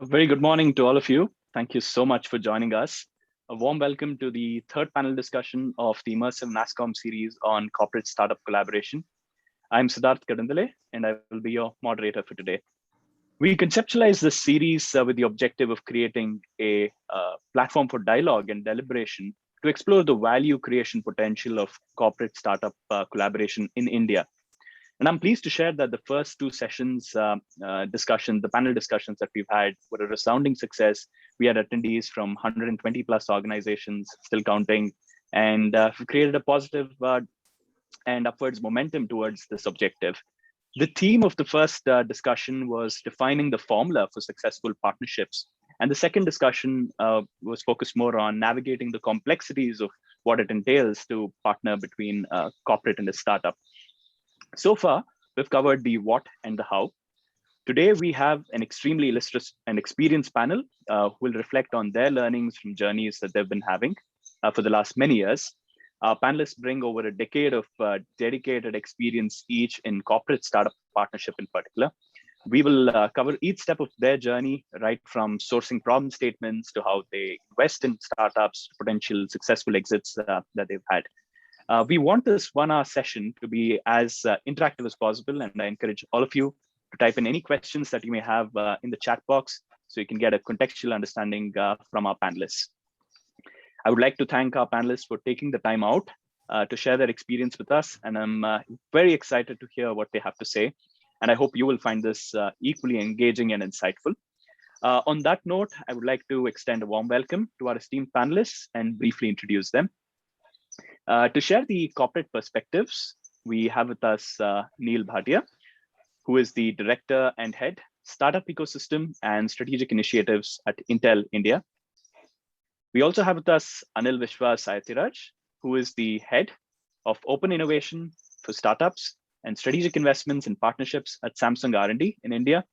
A very good morning to all of you. Thank you so much for joining us. A warm welcome to the third panel discussion of the immersive NASSCOM series on corporate startup collaboration. I'm Siddharth Kadandale, and I will be your moderator for today. We conceptualized this series with the objective of creating a platform for dialogue and deliberation to explore the value creation potential of corporate startup collaboration in India. And I'm pleased to share that the first two sessions the panel discussions that we've had were a resounding success. We had attendees from 120 plus organizations, still counting, and we created a positive and upwards momentum towards this objective. The theme of the first discussion was defining the formula for successful partnerships. And the second discussion was focused more on navigating the complexities of what it entails to partner between corporate and a startup. So far, we've covered the what and the how. Today, we have an extremely illustrious and experienced panel who will reflect on their learnings from journeys that they've been having for the last many years. Our panelists bring over a decade of dedicated experience each in corporate startup partnership in particular. We will cover each step of their journey, right from sourcing problem statements to how they invest in startups, potential successful exits that they've had. We want this 1 hour session to be as interactive as possible, and I encourage all of you to type in any questions that you may have in the chat box so you can get a contextual understanding from our panelists. I would like to thank our panelists for taking the time out to share their experience with us, and I'm very excited to hear what they have to say, and I hope you will find this equally engaging and insightful. On that note, I would like to extend a warm welcome to our esteemed panelists and briefly introduce them. To share the corporate perspectives, we have with us Neil Bhatia, who is the Director and Head, Startup Ecosystem and Strategic Initiatives at Intel India. We also have with us Anil Vishwas Ayathiraj, who is the Head of Open Innovation for Startups and Strategic Investments and Partnerships at Samsung R&D in India.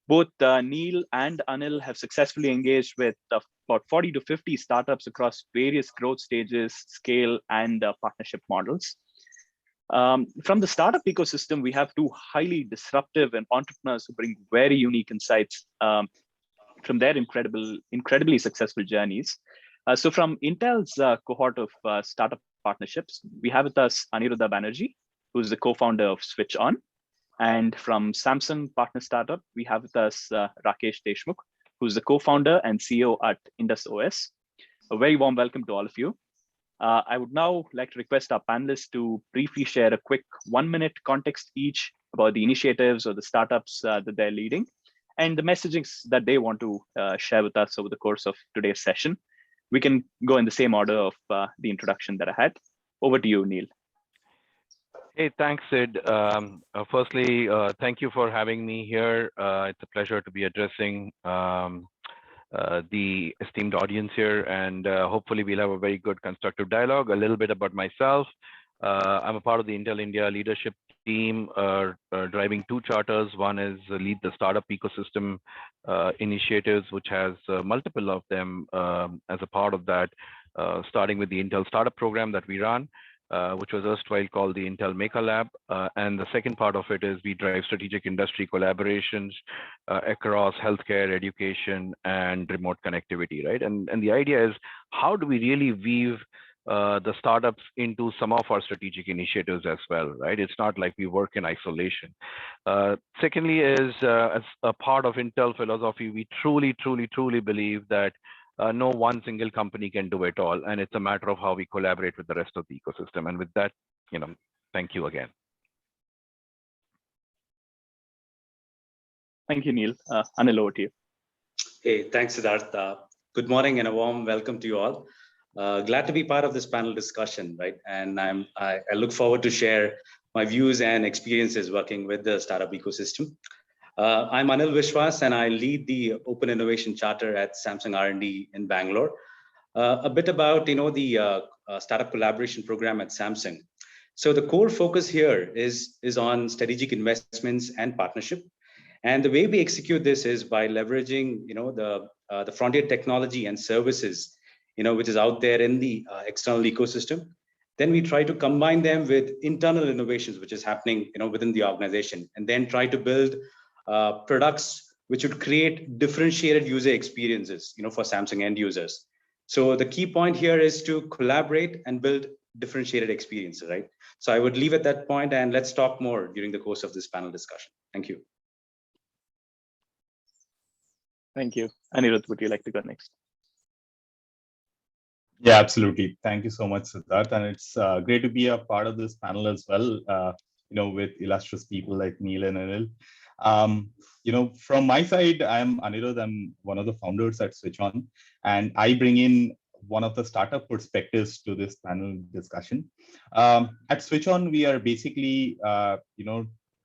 Both Neil and Anil have successfully engaged with about 40 to 50 startups across various growth stages, scale, and partnership models. From the startup ecosystem, we have two highly disruptive and entrepreneurs who bring very unique insights from their incredibly successful journeys. So from Intel's cohort of startup partnerships, we have with us Aniruddha Banerjee, who's the co-founder of Switch On. And from Samsung Partner Startup, we have with us Rakesh Deshmukh, who's the co-founder and CEO at IndusOS. A very warm welcome to all of you. I would now like to request our panelists to briefly share a quick 1-minute context each about the initiatives or the startups that they're leading and the messages that they want to share with us over the course of today's session. We can go in the same order of the introduction that I had. Over to you, Neil. Hey, thanks, Sid. Firstly, thank you for having me here. It's a pleasure to be addressing the esteemed audience here, and hopefully we'll have a very good constructive dialogue. A little bit about myself. I'm a part of the Intel India leadership team, driving 2 charters. One is lead the startup ecosystem initiatives, which has multiple of them as a part of that, starting with the Intel startup program that we run, which was erstwhile called the Intel Maker Lab. And the second part of it is we drive strategic industry collaborations across healthcare, education, and remote connectivity, right? And the idea is, how do we really weave the startups into some of our strategic initiatives as well, right? It's not like we work in isolation. Secondly is, as a part of Intel philosophy, we truly believe that no one single company can do it all, and it's a matter of how we collaborate with the rest of the ecosystem. And with that, thank you again. Thank you, Neil. Anil, over to you. Hey, thanks, Siddharth. Good morning and a warm welcome to you all. Glad to be part of this panel discussion, right? And I look forward to share my views and experiences working with the startup ecosystem. I'm Anil Vishwas, and I lead the Open Innovation Charter at Samsung R&D in Bangalore. A bit about the startup collaboration program at Samsung. So the core focus here is on strategic investments and partnership. And the way we execute this is by leveraging the frontier technology and services which is out there in the external ecosystem. Then we try to combine them with internal innovations, which is happening within the organization, and then try to build products which would create differentiated user experiences, for Samsung end users. So the key point here is to collaborate and build differentiated experiences, right? So I would leave at that point, and let's talk more during the course of this panel discussion. Thank you. Thank you. Anirudh, would you like to go next? Yeah, absolutely. Thank you so much, Siddharth. And it's great to be a part of this panel as well, with illustrious people like Neil and Anil. From my side, I'm Anirudh. I'm one of the founders at Switch On, and I bring in one of the startup perspectives to this panel discussion. At Switch On, we are basically,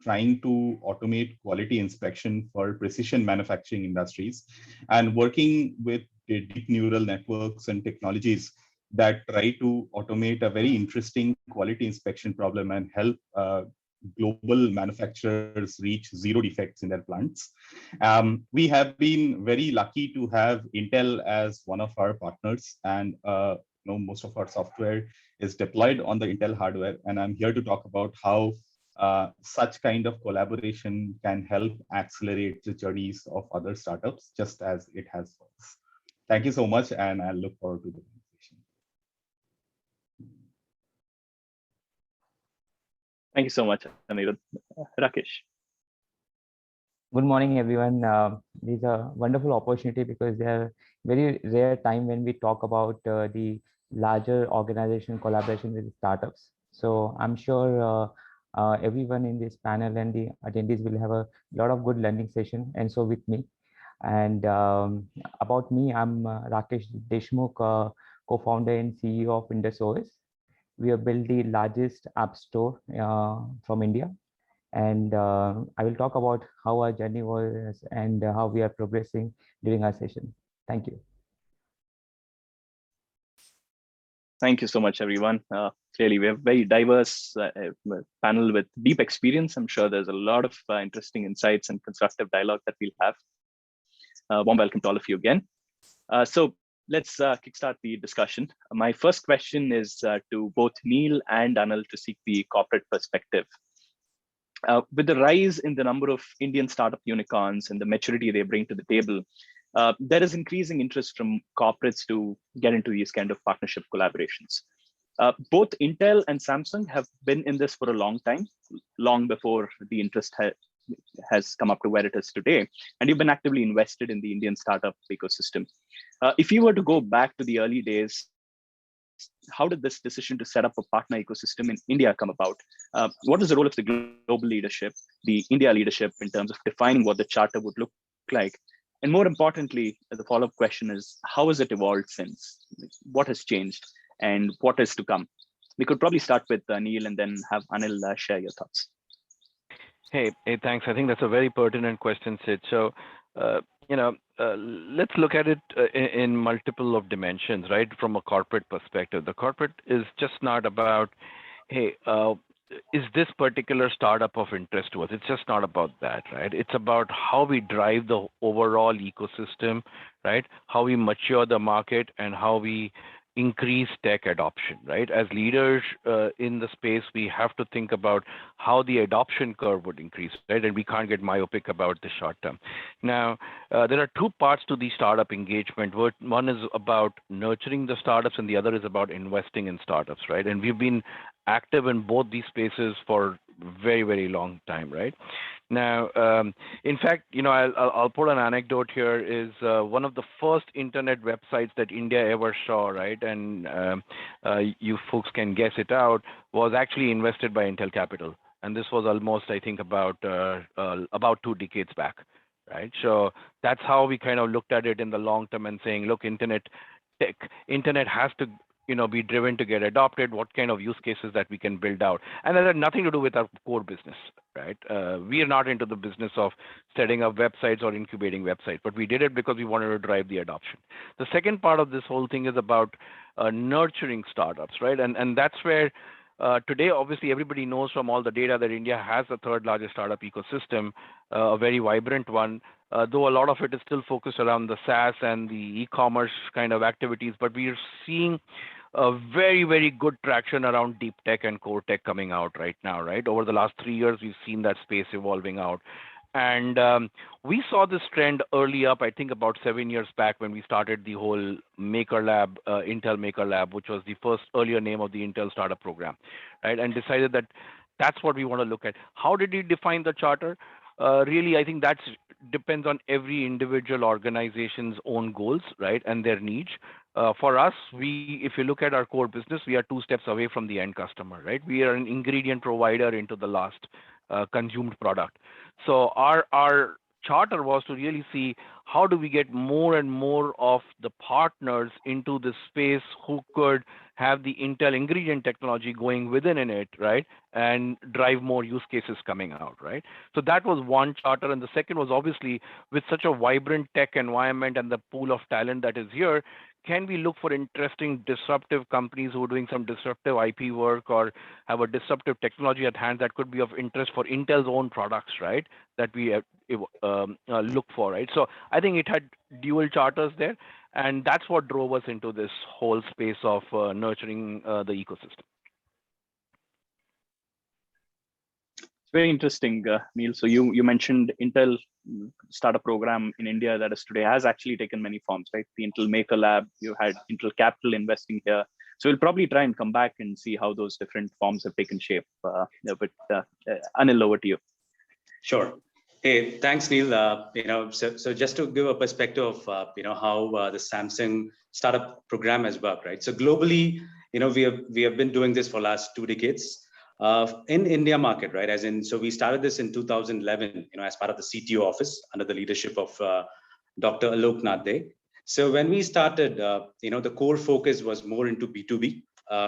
trying to automate quality inspection for precision manufacturing industries and working with deep neural networks and technologies that try to automate a very interesting quality inspection problem and help global manufacturers reach zero defects in their plants. We have been very lucky to have Intel as one of our partners, and most of our software is deployed on the Intel hardware. And I'm here to talk about how such kind of collaboration can help accelerate the journeys of other startups, just as it has for us. Thank you so much, and I look forward to the conversation. Thank you so much, Anirudh. Rakesh. Good morning, everyone. This is a wonderful opportunity because there are very rare time when we talk about the larger organization collaboration with startups. So I'm sure everyone in this panel and the attendees will have a lot of good learning session, and so with me. And about me, I'm Rakesh Deshmukh, co-founder and CEO of IndusOS. We have built the largest app store from India. And I will talk about how our journey was and how we are progressing during our session. Thank you. Thank you so much, everyone. Clearly, we have a very diverse panel with deep experience. I'm sure there's a lot of interesting insights and constructive dialogue that we'll have. Warm welcome to all of you again. So let's kickstart the discussion. My first question is to both Neil and Anil to seek the corporate perspective. With the rise in the number of Indian startup unicorns and the maturity they bring to the table, there is increasing interest from corporates to get into these kind of partnership collaborations. Both Intel and Samsung have been in this for a long time, long before the interest has come up to where it is today. And you've been actively invested in the Indian startup ecosystem. If you were to go back to the early days, how did this decision to set up a partner ecosystem in India come about? What is the role of the global leadership, the India leadership, in terms of defining what the charter would look like? And more importantly, the follow-up question is, how has it evolved since? What has changed and what is to come? We could probably start with Neil and then have Anil share your thoughts. Hey, thanks. I think that's a very pertinent question, Sid. So, let's look at it in multiple of dimensions, right? From a corporate perspective, the corporate is just not about, hey, is this particular startup of interest to us? It's just not about that, right? It's about how we drive the overall ecosystem, right? How we mature the market and how we increase tech adoption, right? As leaders in the space, we have to think about how the adoption curve would increase, right? And we can't get myopic about the short term. Now, there are two parts to the startup engagement. One is about nurturing the startups and the other is about investing in startups, right? And we've been active in both these spaces for very, very long time, right? Now, in fact, I'll put an anecdote here. Is one of the first internet websites that India ever saw, right? And you folks can guess it out, was actually invested by Intel Capital. And this was almost, I think, about 2 decades back, right? So that's how we kind of looked at it in the long term and saying, look, internet has to be driven to get adopted, what kind of use cases that we can build out. And that had nothing to do with our core business, right? We are not into the business of setting up websites or incubating websites, but we did it because we wanted to drive the adoption. The second part of this whole thing is about nurturing startups, right? And that's where today, obviously, everybody knows from all the data that India has the third largest startup ecosystem, a very vibrant one, though a lot of it is still focused around the SaaS and the e-commerce kind of activities, but we are seeing a very, very good traction around deep tech and core tech coming out right now, right? Over the last 3 years, we've seen that space evolving out. And we saw this trend early up, I think about 7 years back when we started the whole Maker Lab, Intel Maker Lab, which was the first earlier name of the Intel startup program, right? And decided that that's what we want to look at. How did we define the charter? Really, I think that depends on every individual organization's own goals, right, and their needs. For us, if you look at our core business, we are 2 steps away from the end customer, right? We are an ingredient provider into the last consumed product. So our charter was to really see how do we get more and more of the partners into this space who could have the Intel ingredient technology going within it, right, and drive more use cases coming out, right? So that was one charter, and the second was obviously with such a vibrant tech environment and the pool of talent that is here, can we look for interesting disruptive companies who are doing some disruptive IP work or have a disruptive technology at hand that could be of interest for Intel's own products, right? That we look for, right? So I think it had dual charters there, and that's what drove us into this whole space of nurturing the ecosystem. Very interesting, Neil. So you mentioned Intel startup program in India that is today has actually taken many forms, right? The Intel Maker Lab, you had Intel Capital investing here. So we'll probably try and come back and see how those different forms have taken shape. But Anil, over to you. Sure. Hey, thanks, Neil. So just to give a perspective of how the Samsung startup program has worked, right? So globally, we have been doing this for the last 2 decades. In India market, right? So we started this in 2011, as part of the CTO office under the leadership of Dr. Alok Nadde. So when we started, the core focus was more into B2B,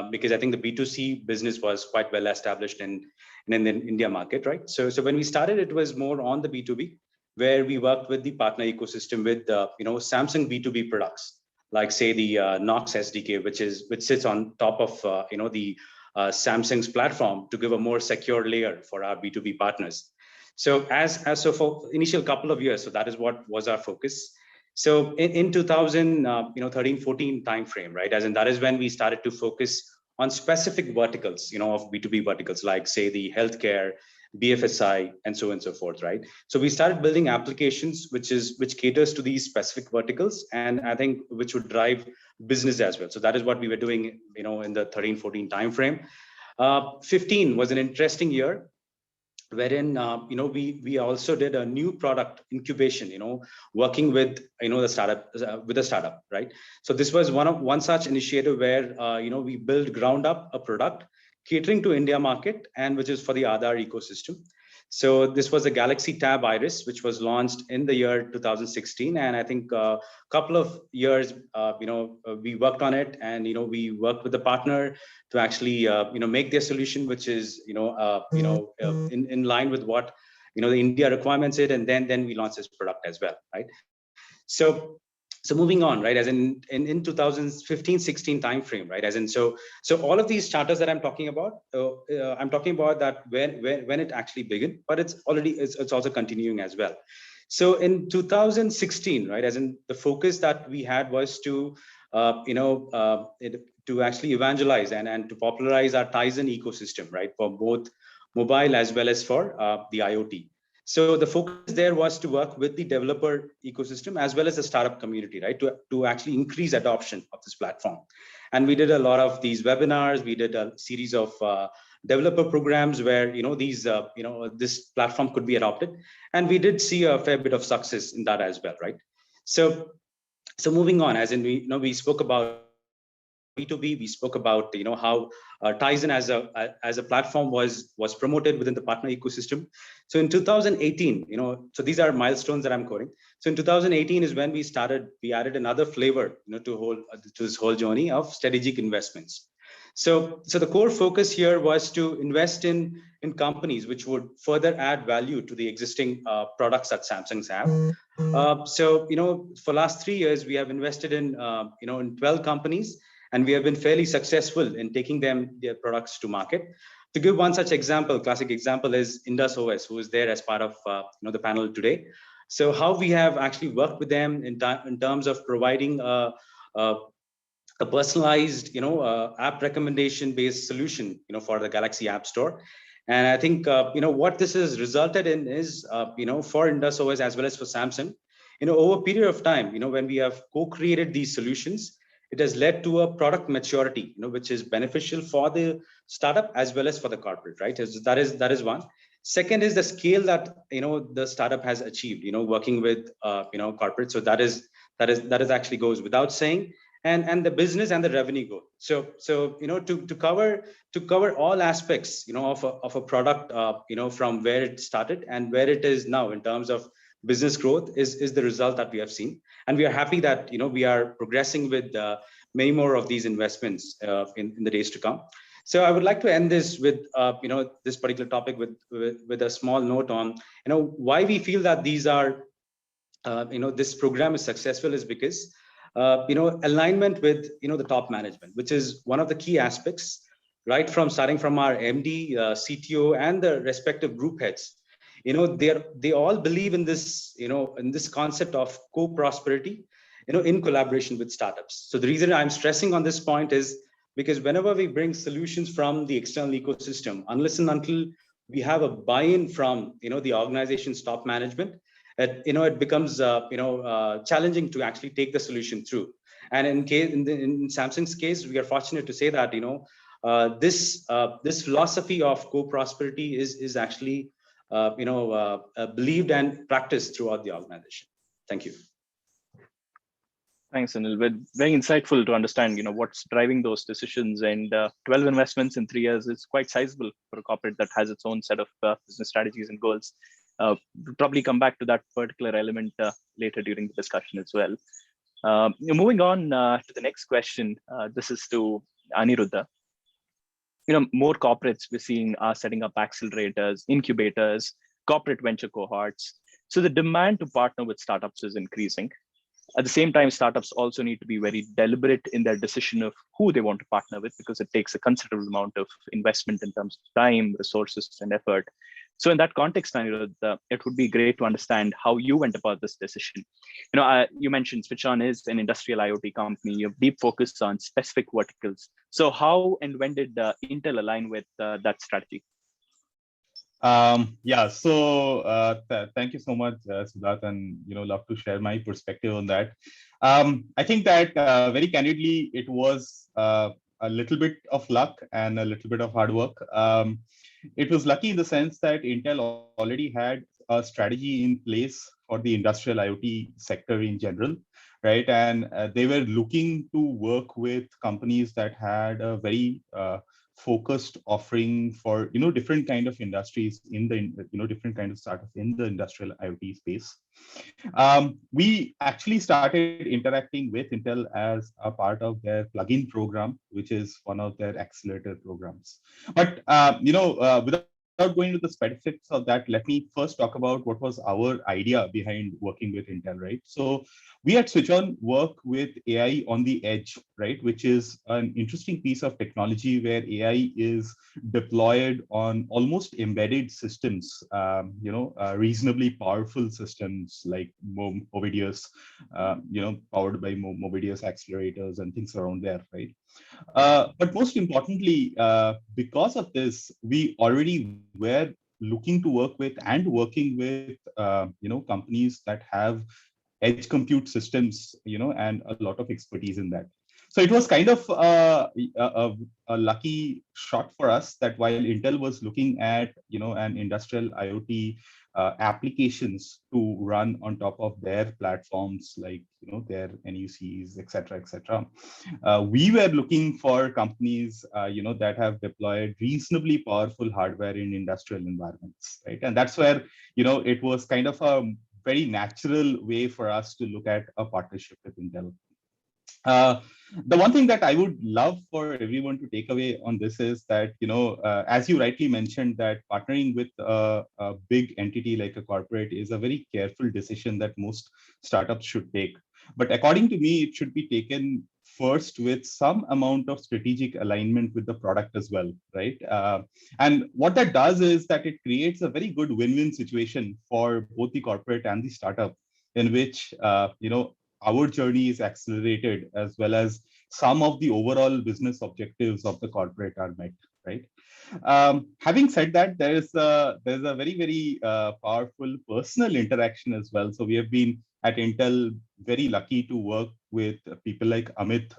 because I think the B2C business was quite well established in the India market, right? So when we started, it was more on the B2B, where we worked with the partner ecosystem with Samsung B2B products, like say the Knox SDK, which sits on top of the Samsung's platform to give a more secure layer for our B2B partners. So so for initial couple of years, so that is what was our focus. So in 2013-14 timeframe, right? That is when we started to focus on specific verticals, of B2B verticals, like say the healthcare, BFSI, and so on and so forth, right? So we started building applications which caters to these specific verticals, and I think which would drive business as well. So that is what we were doing, in the 13-14 timeframe. 15 was an interesting year, wherein we also did a new product incubation, working with the startup, right? So this was one such initiative where we built ground up a product catering to India market, and which is for the Aadhaar ecosystem. So this was a Galaxy Tab Iris, which was launched in the year 2016, and I think a couple of years, we worked on it, and we worked with the partner to actually make their solution, which is in line with what the India requirements is, and then we launched this product as well, right? So moving on, right? In 2015-16 timeframe, right? So all of these charters that I'm talking about that when it actually began, but it's also continuing as well. So in 2016, right? The focus that we had was to actually evangelize and to popularize our Tizen ecosystem, right? For both mobile as well as for the IoT. So the focus there was to work with the developer ecosystem as well as the startup community, right? To actually increase adoption of this platform. And we did a lot of these webinars. We did a series of developer programs where, this platform could be adopted. And we did see a fair bit of success in that as well, right? So moving on, we spoke about B2B, we spoke about how Tizen as a platform was promoted within the partner ecosystem. So in 2018, so these are milestones that I'm quoting. So in 2018 is when we added another flavor to this whole journey of strategic investments. So the core focus here was to invest in companies which would further add value to the existing products that Samsung's have. So for last 3 years we have invested in 12 companies. And we have been fairly successful in taking their products to market. To give one such example, classic example is Indus OS, who is there as part of the panel today. So how we have actually worked with them in terms of providing a personalized app recommendation based solution for the Galaxy App Store. And I think what this has resulted in is for Indus OS as well as for Samsung, over a period of time, when we have co-created these solutions, it has led to a product maturity, which is beneficial for the startup as well as for the corporate, right? That is one. Second is the scale that the startup has achieved, working with corporate. So that is actually goes without saying, and the business and the revenue growth. So to cover all aspects of a product from where it started and where it is now in terms of business growth is the result that we have seen, and we are happy that we are progressing with many more of these investments in the days to come. So I would like to end this with this particular topic with a small note on why we feel that these are this program is successful is because alignment with the top management, which is one of the key aspects, right from starting from our MD, CTO, and the respective group heads. They all believe in this in this concept of co-prosperity in collaboration with startups. So the reason I'm stressing on this point is because whenever we bring solutions from the external ecosystem, unless and until we have a buy-in from the organization's top management, it becomes challenging to actually take the solution through. And in Samsung's case, we are fortunate to say that this philosophy of co-prosperity is actually believed and practiced throughout the organization. Thank you. Thanks, Anil. Very insightful to understand, what's driving those decisions. And 12 investments in 3 years is quite sizable for a corporate that has its own set of business strategies and goals. We'll probably come back to that particular element later during the discussion as well. Moving on to the next question. This is to Aniruddha. More corporates we're seeing are setting up accelerators, incubators, corporate venture cohorts. So the demand to partner with startups is increasing. At the same time, startups also need to be very deliberate in their decision of who they want to partner with, because it takes a considerable amount of investment in terms of time, resources, and effort. So in that context, Aniruddha, it would be great to understand how you went about this decision. You mentioned SwitchOn is an industrial IoT company. You have deep focus on specific verticals. So how and when did Intel align with that strategy? Yeah, so thank you so much, Siddharth, and love to share my perspective on that. I think that very candidly, it was a little bit of luck and a little bit of hard work. It was lucky in the sense that Intel already had a strategy in place for the industrial IoT sector in general, right? And they were looking to work with companies that had a very focused offering for different kind of industries in the different kind of startups in the industrial IoT space. We actually started interacting with Intel as a part of their plugin program, which is one of their accelerator programs. But without going into the specifics of that, let me first talk about what was our idea behind working with Intel, right? So we at SwitchOn work with AI on the edge, right? Which is an interesting piece of technology where AI is deployed on almost embedded systems, reasonably powerful systems like Movidius, powered by Movidius accelerators and things around there, right? But most importantly, because of this, we already were looking to work with and working with, companies that have edge compute systems, and a lot of expertise in that. So it was kind of a lucky shot for us that while Intel was looking at, an industrial IoT applications to run on top of their platforms, like, their NUCs, et cetera, we were looking for companies, that have deployed reasonably powerful hardware in industrial environments, right? And that's where, it was kind of a very natural way for us to look at a partnership with Intel. The one thing that I would love for everyone to take away on this is that, as you rightly mentioned, that partnering with a big entity like a corporate is a very careful decision that most startups should take. But according to me, it should be taken first with some amount of strategic alignment with the product as well, right? And what that does is that it creates a very good win-win situation for both the corporate and the startup, in which, our journey is accelerated, as well as some of the overall business objectives of the corporate are met, right? Having said that, there's a very powerful personal interaction as well. So we have been at Intel very lucky to work with people like Amit,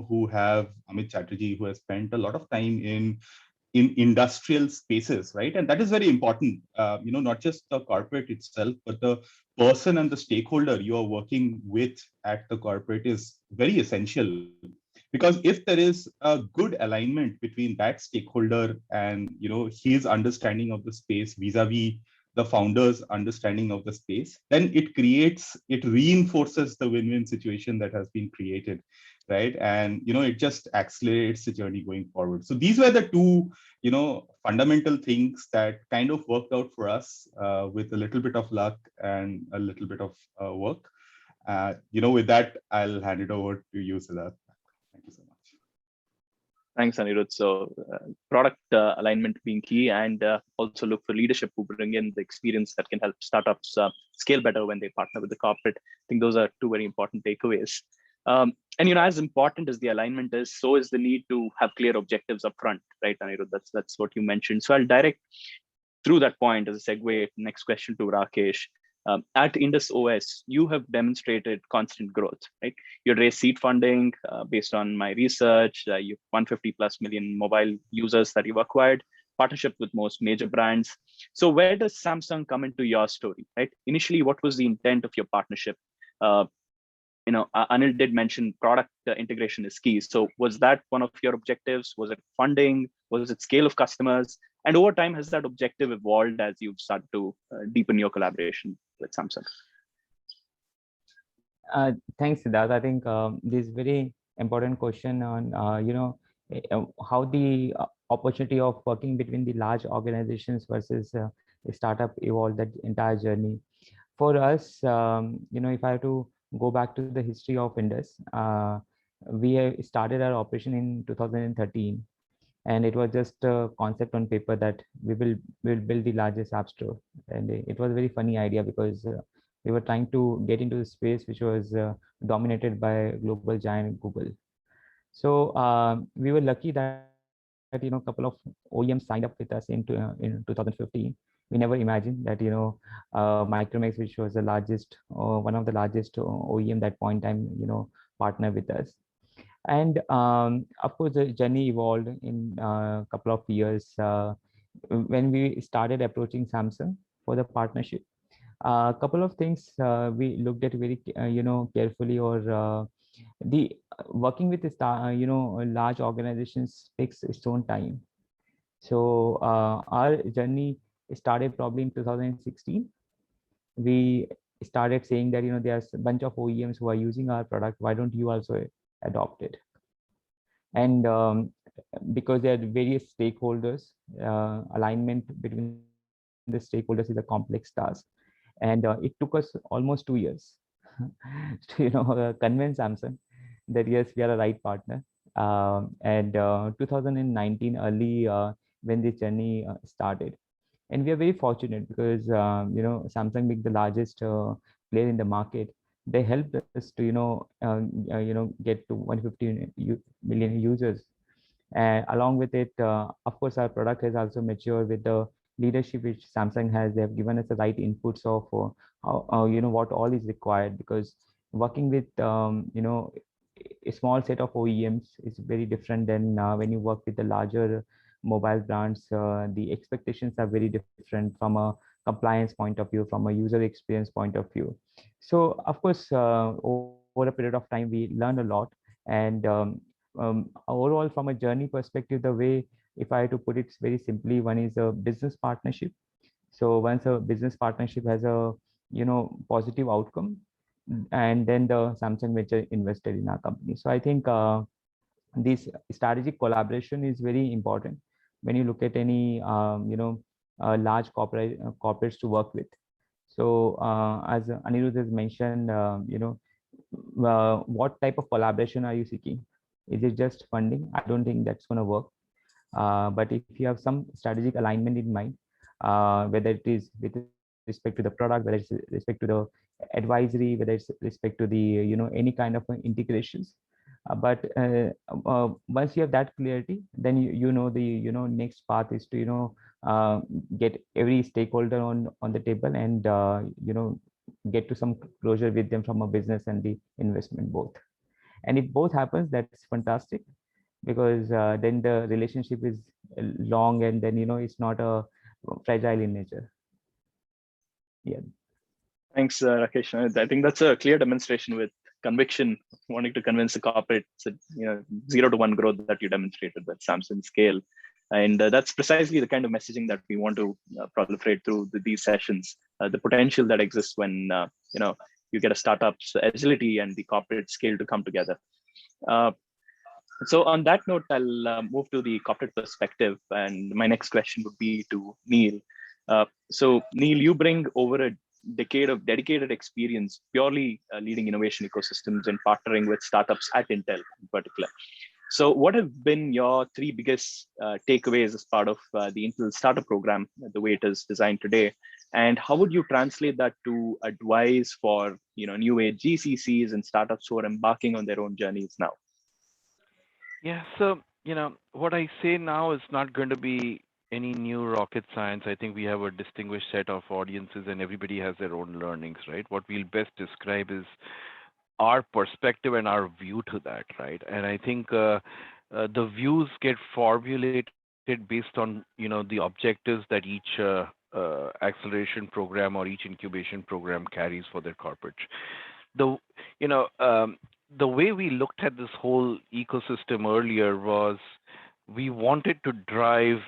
who have Amit Chatterjee, who has spent a lot of time in industrial spaces, right? And that is very important, not just the corporate itself, but the person and the stakeholder you are working with at the corporate is very essential. Because if there is a good alignment between that stakeholder and his understanding of the space vis-a-vis the founder's understanding of the space, then it reinforces the win-win situation that has been created, right? And it just accelerates the journey going forward. So these were the two fundamental things that kind of worked out for us, with a little bit of luck and a little bit of work. With that, I'll hand it over to you, Siddharth. Thank you so much. Thanks, Anirudh. So product alignment being key, and also look for leadership who bring in the experience that can help startups scale better when they partner with the corporate. I think those are two very important takeaways. And as important as the alignment is, so is the need to have clear objectives up front, right, Anirudh? That's what you mentioned. So I'll direct through that point as a segue. Next question to Rakesh. At Indus OS, you have demonstrated constant growth, right? You raised seed funding based on my research. You've 150 plus million mobile users that you've acquired, partnership with most major brands. So where does Samsung come into your story, right? Initially, what was the intent of your partnership? Anil did mention product integration is key. So was that one of your objectives? Was it funding? Was it scale of customers? And over time, has that objective evolved as you've started to deepen your collaboration with Samsung? Thanks, Siddharth. I think this very important question on how the opportunity of working between the large organizations versus a startup evolved that entire journey. For us, if I have to go back to the history of Indus, we started our operation in 2013. And it was just a concept on paper that we'll build the largest app store. And it was a very funny idea because we were trying to get into the space which was dominated by global giant Google. So we were lucky that a couple of OEMs signed up with us in 2015. We never imagined that Micromax, which was the largest, one of the largest OEM that point time, partner with us. And of course, the journey evolved in a couple of years when we started approaching Samsung for the partnership. A couple of things we looked at very, carefully, or the working with this, large organizations takes its own time. So our journey started probably in 2016. We started saying that, there's a bunch of OEMs who are using our product. Why don't you also adopt it? And because there are various stakeholders, alignment between the stakeholders is a complex task. And it took us almost 2 years to convince Samsung that yes, we are a right partner. And 2019 early when this journey started. And we are very fortunate because Samsung being the largest player in the market, they helped us to get to 150 million users. And along with it, of course, our product has also matured with the leadership which Samsung has. They have given us the right inputs of how what all is required, because working with a small set of OEMs is very different than when you work with the larger mobile brands. The expectations are very different from a compliance point of view, from a user experience point of view. So of course, over a period of time, we learned a lot. And overall, from a journey perspective, the way, if I had to put it very simply, one is a business partnership. So once a business partnership has a positive outcome, and then the Samsung venture invested in our company. So I think this strategic collaboration is very important when you look at any large corporates to work with. So as Anirudh has mentioned, what type of collaboration are you seeking? Is it just funding? I don't think that's going to work. But if you have some strategic alignment in mind, whether it is with respect to the product, whether it's respect to the advisory, whether it's respect to the any kind of integrations, But once you have that clarity, then you know the next path is to get every stakeholder on the table and get to some closure with them from a business and the investment both. And if both happens, that's fantastic, because then the relationship is long, and then it's not a fragile in nature. Yeah. Thanks, Rakesh. I think that's a clear demonstration with conviction, wanting to convince the corporate, 0 to 1 growth that you demonstrated with Samsung scale. And that's precisely the kind of messaging that we want to proliferate through these sessions. The potential that exists when you get a startup's agility and the corporate scale to come together. So on that note, I'll move to the corporate perspective. And my next question would be to Neil. So Neil, you bring over a decade of dedicated experience purely leading innovation ecosystems and partnering with startups at Intel in particular. So what have been your 3 biggest takeaways as part of the Intel startup program, the way it is designed today? And how would you translate that to advice for new age GCCs and startups who are embarking on their own journeys now? Yeah, so what I say now is not going to be any new rocket science. I think we have a distinguished set of audiences and everybody has their own learnings, right? What we'll best describe is our perspective and our view to that, right? And I think the views get formulated based on the objectives that each acceleration program or each incubation program carries for their corporate. The way we looked at this whole ecosystem earlier was we wanted to drive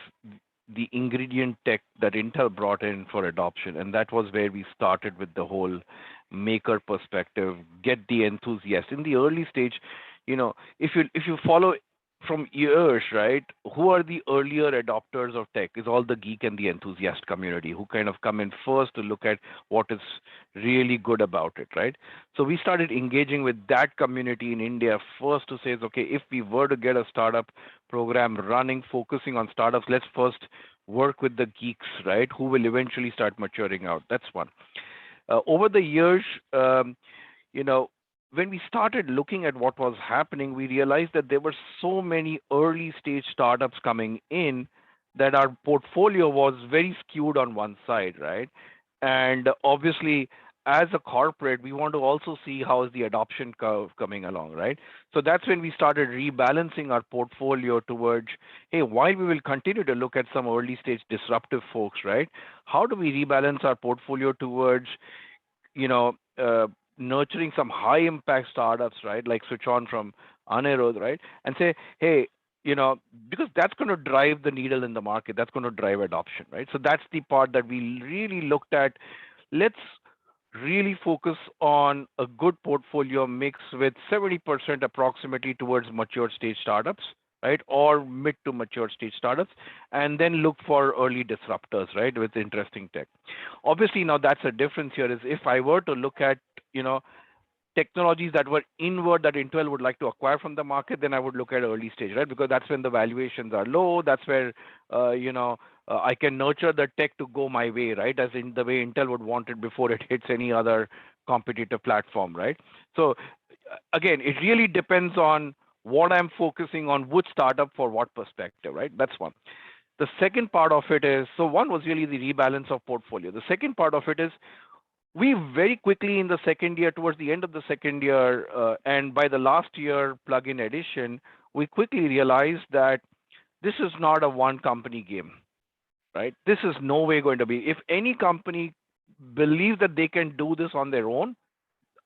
the ingredient tech that Intel brought in for adoption. And that was where we started with the whole maker perspective, get the enthusiast. In the early stage, if you follow from years, right, who are the earlier adopters of tech is all the geek and the enthusiast community who kind of come in first to look at what is really good about it, right? So we started engaging with that community in India first to say, okay, if we were to get a startup program running, focusing on startups, let's first work with the geeks, right, who will eventually start maturing out. That's one. Over the years, when we started looking at what was happening, we realized that there were so many early stage startups coming in that our portfolio was very skewed on one side, right? And obviously, as a corporate, we want to also see how is the adoption curve coming along, right? So that's when we started rebalancing our portfolio towards, hey, while we will continue to look at some early stage disruptive folks, right? How do we rebalance our portfolio towards, nurturing some high impact startups, right? Like switch on from Anirudh, right? And say, hey, because that's going to drive the needle in the market. That's going to drive adoption, right? So that's the part that we really looked at. Let's really focus on a good portfolio mix with 70% approximately towards mature stage startups, right? Or mid to mature stage startups, and then look for early disruptors, right? With interesting tech. Obviously, now that's a difference here is if I were to look at, technologies that were inward that Intel would like to acquire from the market, then I would look at early stage, right? Because that's when the valuations are low. That's where, I can nurture the tech to go my way, right? As in the way Intel would want it before it hits any other competitive platform, right? So again, it really depends on what I'm focusing on, which startup for what perspective, right? That's one. The second part of it is, so one was really the rebalance of portfolio. The second part of it is, we very quickly in the second year, towards the end of the second year, and by the last year plugin edition, we quickly realized that this is not a one company game, right? This is no way going to be. If any company believes that they can do this on their own,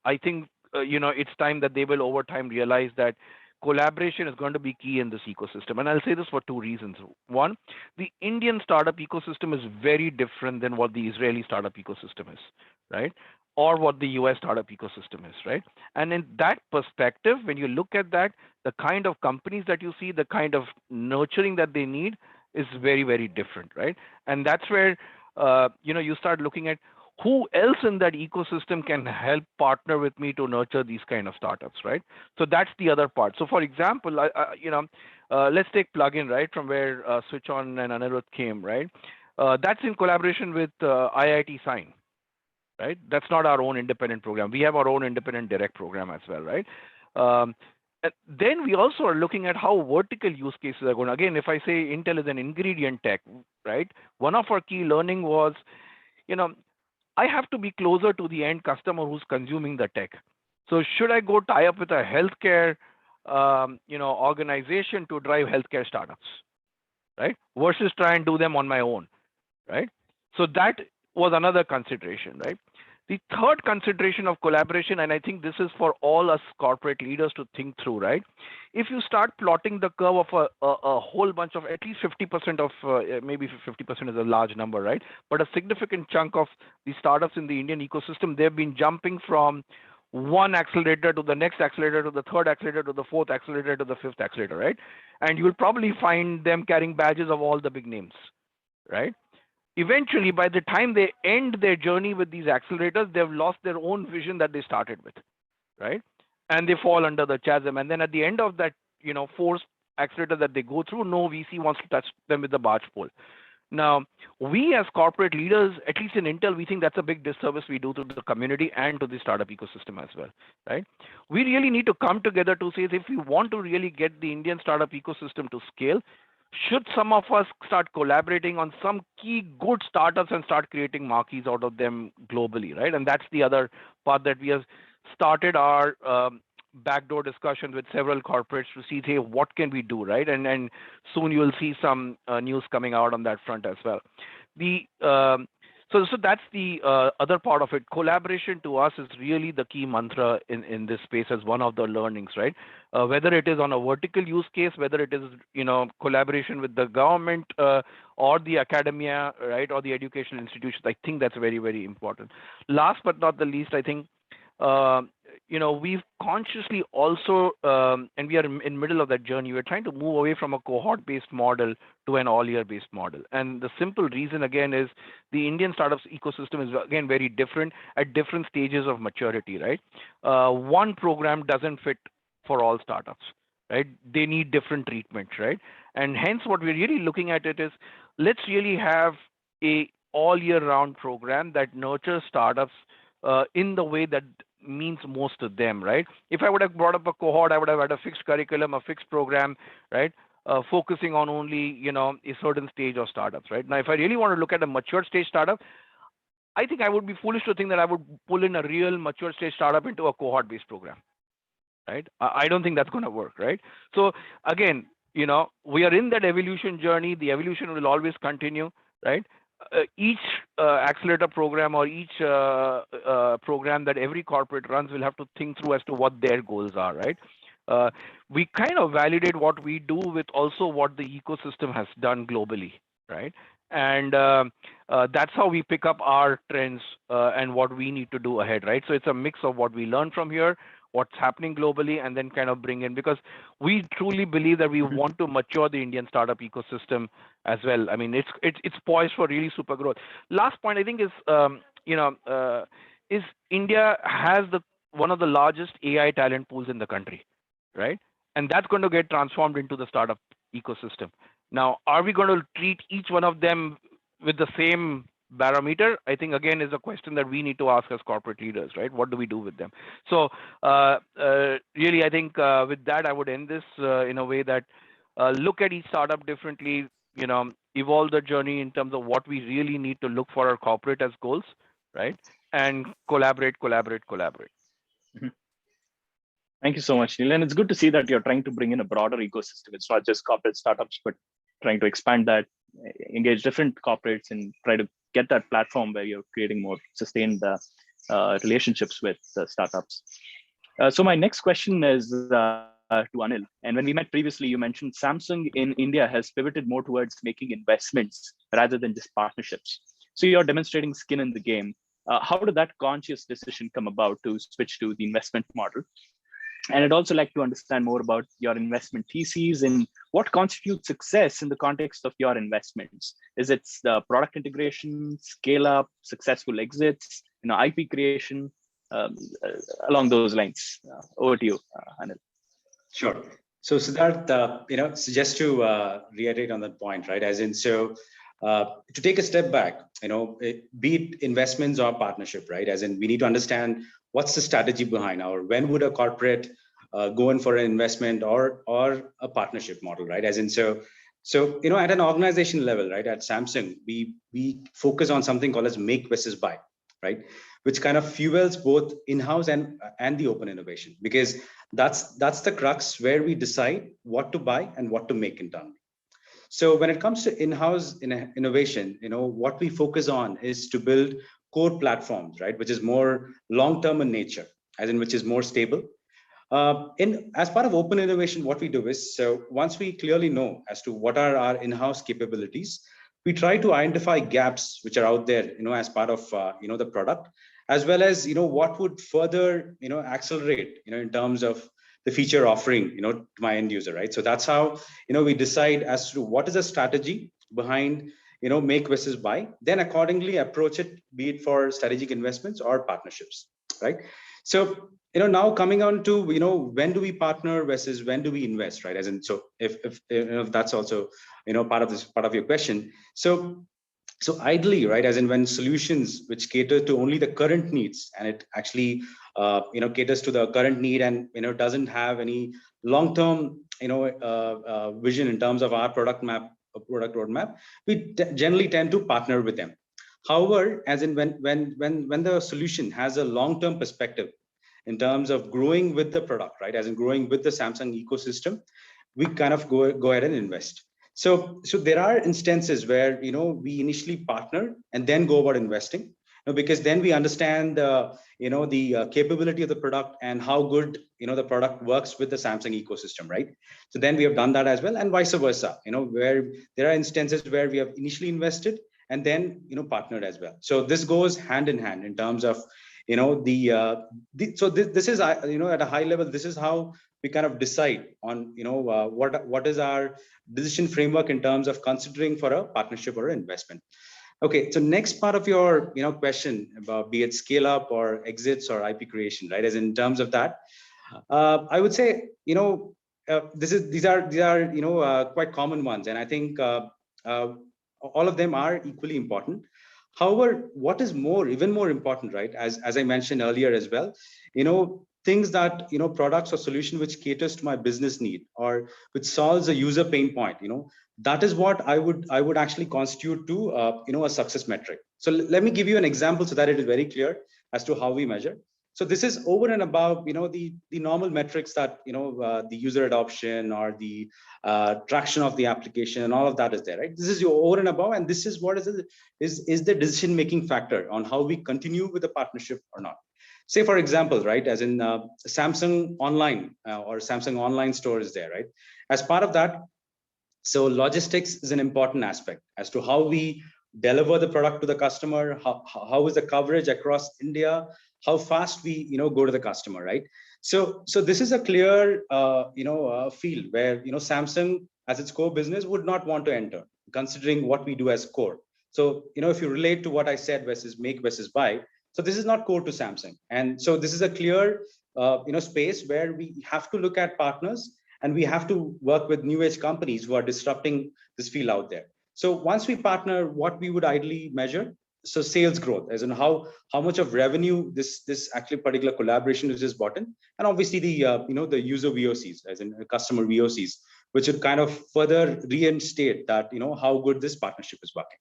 I think, it's time that they will over time realize that collaboration is going to be key in this ecosystem. And I'll say this for 2 reasons. One, the Indian startup ecosystem is very different than what the Israeli startup ecosystem is, right? Or what the US startup ecosystem is, right? And in that perspective, when you look at that, the kind of companies that you see, the kind of nurturing that they need is very, very different, right? And that's where, you start looking at who else in that ecosystem can help partner with me to nurture these kind of startups, right? So that's the other part. So for example, let's take plugin, right, from where Switch On and Anirudh came, right? That's in collaboration with IIT Sign, right? That's not our own independent program. We have our own independent direct program as well, right? And then we also are looking at how vertical use cases are going. Again, if I say Intel is an ingredient tech, right? One of our key learning was, I have to be closer to the end customer who's consuming the tech. So should I go tie up with a healthcare, organization to drive healthcare startups, right? Versus try and do them on my own, right? So that was another consideration, right? The third consideration of collaboration, and I think this is for all us corporate leaders to think through, right? If you start plotting the curve of a whole bunch of at least 50% of, maybe 50% is a large number, right? But a significant chunk of the startups in the Indian ecosystem, they've been jumping from one accelerator to the next accelerator to the third accelerator to the fourth accelerator to the fifth accelerator, right? And you'll probably find them carrying badges of all the big names, right? Eventually, by the time they end their journey with these accelerators, they've lost their own vision that they started with, right? And they fall under the chasm. And then at the end of that, forced accelerator that they go through, no VC wants to touch them with the barge pole. Now, we as corporate leaders, at least in Intel, we think that's a big disservice we do to the community and to the startup ecosystem as well, right? We really need to come together to say, if we want to really get the Indian startup ecosystem to scale, should some of us start collaborating on some key good startups and start creating marquees out of them globally, right? And that's the other part that we have started our backdoor discussions with several corporates to see, hey, what can we do, right? And soon you will see some news coming out on that front as well. So that's the other part of it. Collaboration to us is really the key mantra in this space as one of the learnings, right? Whether it is on a vertical use case, whether it is collaboration with the government or the academia, right, or the educational institutions, I think that's very, very important. Last but not the least, I think we've consciously also, and we are in middle of that journey, we're trying to move away from a cohort-based model to an all-year-based model. And the simple reason, again, is the Indian startups ecosystem is, again, very different at different stages of maturity, right? One program doesn't fit for all startups, right? They need different treatments, right? And hence, what we're really looking at it is, let's really have a all-year-round program that nurtures startups in the way that means most to them, right? If I would have brought up a cohort, I would have had a fixed curriculum, a fixed program, right? Focusing on only, a certain stage of startups, right? Now, if I really want to look at a mature stage startup, I think I would be foolish to think that I would pull in a real mature stage startup into a cohort-based program, right? I don't think that's going to work, right? So again, we are in that evolution journey. The evolution will always continue, right? Each accelerator program or each program that every corporate runs will have to think through as to what their goals are, right? We kind of validate what we do with also what the ecosystem has done globally, right? And that's how we pick up our trends and what we need to do ahead, right? So it's a mix of what we learn from here, what's happening globally, and then kind of bring in, because we truly believe that we want to mature the Indian startup ecosystem as well. I mean, it's poised for really super growth. Last point I think is, is India has one of the largest AI talent pools in the country, right? And that's going to get transformed into the startup ecosystem. Now, are we going to treat each one of them with the same barometer? I think, again, is a question that we need to ask as corporate leaders, right? What do we do with them? So really, I think with that, I would end this in a way that look at each startup differently, evolve the journey in terms of what we really need to look for our corporate as goals, right? And collaborate. Mm-hmm. Thank you so much, Neil. And it's good to see that you're trying to bring in a broader ecosystem. It's not just corporate startups, but trying to expand that, engage different corporates and try to get that platform where you're creating more sustained relationships with startups. So my next question is to Anil. And when we met previously, you mentioned Samsung in India has pivoted more towards making investments rather than just partnerships. So you're demonstrating skin in the game. How did that conscious decision come about to switch to the investment model? And I'd also like to understand more about your investment theses and what constitutes success in the context of your investments. Is it the product integration, scale up, successful exits, IP creation, along those lines? Over to you, Anil. Sure. So Siddharth, so just to reiterate on that point, right? As in, so to take a step back, be it investments or partnership, right? As in, we need to understand what's the strategy behind when would a corporate go in for an investment or a partnership model, right? As in, so at an organization level, right, at Samsung, we focus on something called as make versus buy, right, which kind of fuels both in-house and the open innovation, because that's the crux where we decide what to buy and what to make internally. So when it comes to in-house innovation, what we focus on is to build core platforms, right, which is more long-term in nature, as in which is more stable. As part of open innovation, what we do is, so once we clearly know as to what are our in-house capabilities, we try to identify gaps which are out there, as part of the product, as well as what would further accelerate in terms of the feature offering to my end user, right? So that's how we decide as to what is the strategy behind make versus buy, then accordingly approach it, be it for strategic investments or partnerships, right? So now coming on to when do we partner versus when do we invest, right? As in, so if that's also part of your question. So ideally, right, as in when solutions which cater to only the current needs, and it actually caters to the current need, and doesn't have any long-term vision in terms of our product roadmap, we generally tend to partner with them. However, as in when the solution has a long-term perspective in terms of growing with the product, right, as in growing with the Samsung ecosystem, we kind of go ahead and invest. So there are instances where we initially partner and then go about investing, because then we understand the capability of the product and how good the product works with the Samsung ecosystem, right? So then we have done that as well, and vice versa, where there are instances where we have initially invested and then partnered as well. So this goes hand in hand in terms of this is at a high level, this is how we kind of decide on what is our decision framework in terms of considering for a partnership or an investment. Okay, so next part of your question about be it scale up or exits or IP creation, right? As in terms of that, I would say these are quite common ones, and I think all of them are equally important. However, what is even more important, right? As I mentioned earlier as well, things that products or solution which caters to my business need or which solves a user pain point, that is what I would actually constitute to a success metric. So let me give you an example so that it is very clear as to how we measure. So this is over and above the normal metrics that the user adoption or the traction of the application and all of that is there, right? This is your over and above, and this is what is the decision making factor on how we continue with the partnership or not. Say for example, right, as in Samsung Online or Samsung Online Store is there, right? As part of that, so logistics is an important aspect as to how we deliver the product to the customer, how is the coverage across India, how fast we go to the customer, right? So this is a clear field where Samsung as its core business would not want to enter, considering what we do as core. So if you relate to what I said versus make versus buy, so this is not core to Samsung, and so this is a clear space where we have to look at partners and we have to work with new age companies who are disrupting this field out there. So once we partner, what we would ideally measure, so sales growth, as in how much of revenue this actually particular collaboration is just brought in, and obviously the the user VOCs, as in customer VOCs, which would kind of further reinstate that how good this partnership is working.